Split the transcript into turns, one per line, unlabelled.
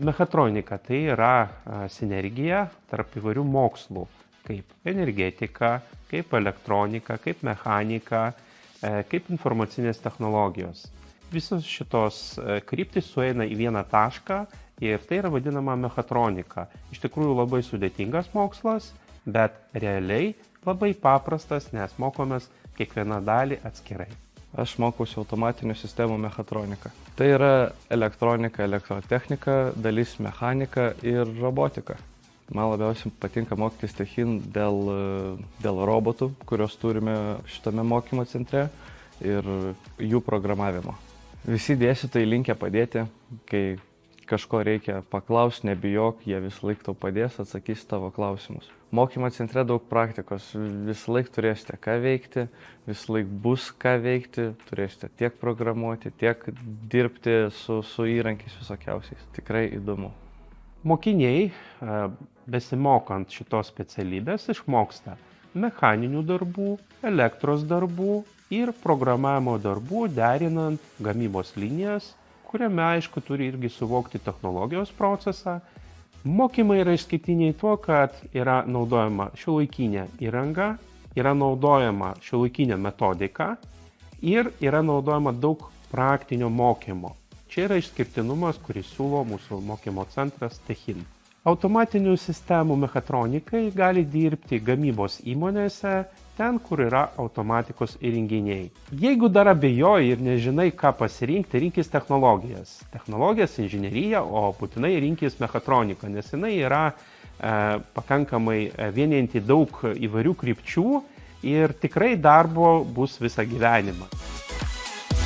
Mechatronika tai yra sinergija tarp įvairių mokslų, kaip energetika, kaip elektronika, kaip mechanika, kaip informacinės technologijos. Visos šitos kryptys sueina į vieną tašką ir tai yra vadinama mechatronika. Iš tikrųjų labai sudėtingas mokslas, bet realiai labai paprastas, nes mokomės kiekvieną dalį atskirai.
Aš mokausi automatinių sistemų mechatroniką. Tai yra elektronika, elektrotechnika, dalis mechanika ir robotika. Man labiausiai patinka mokytis techin dėl robotų, kuriuos turime šitame mokymo centre ir jų programavimo. Visi dėstytojai linkę padėti, kai kažko reikia paklausti, nebijok, jie vis laik tau padės, atsakys tavo klausimus. Mokymo centre daug praktikos, vis laik turėsite ką veikti, vis laik bus ką veikti, turėsite tiek programuoti, tiek dirbti su įrankiais visokiausiais. Tikrai įdomu.
Mokiniai, besimokant šitos specialybės, išmoksta mechaninių darbų, elektros darbų ir programavimo darbų, derinant gamybos linijas, kuriame, aišku, turi irgi suvokti technologijos procesą. Mokymai yra išskirtiniai tuo, kad yra naudojama šiuolaikinė įranga, yra naudojama šiuolaikinė metodika ir yra naudojama daug praktinio mokymo. Čia yra išskirtinumas, kurį siūlo mūsų mokymo centras Techin. Automatinių sistemų mechatronikai gali dirbti gamybos įmonėse, ten, kur yra automatikos įrenginiai. Jeigu dar abejoji ir nežinai, ką pasirinkti, rinkis technologijas. Technologijas, inžineriją, o būtinai rinkis mechatroniką, nes jinai yra pakankamai vienijanti daug įvairių krypčių ir tikrai darbo bus visą gyvenimą.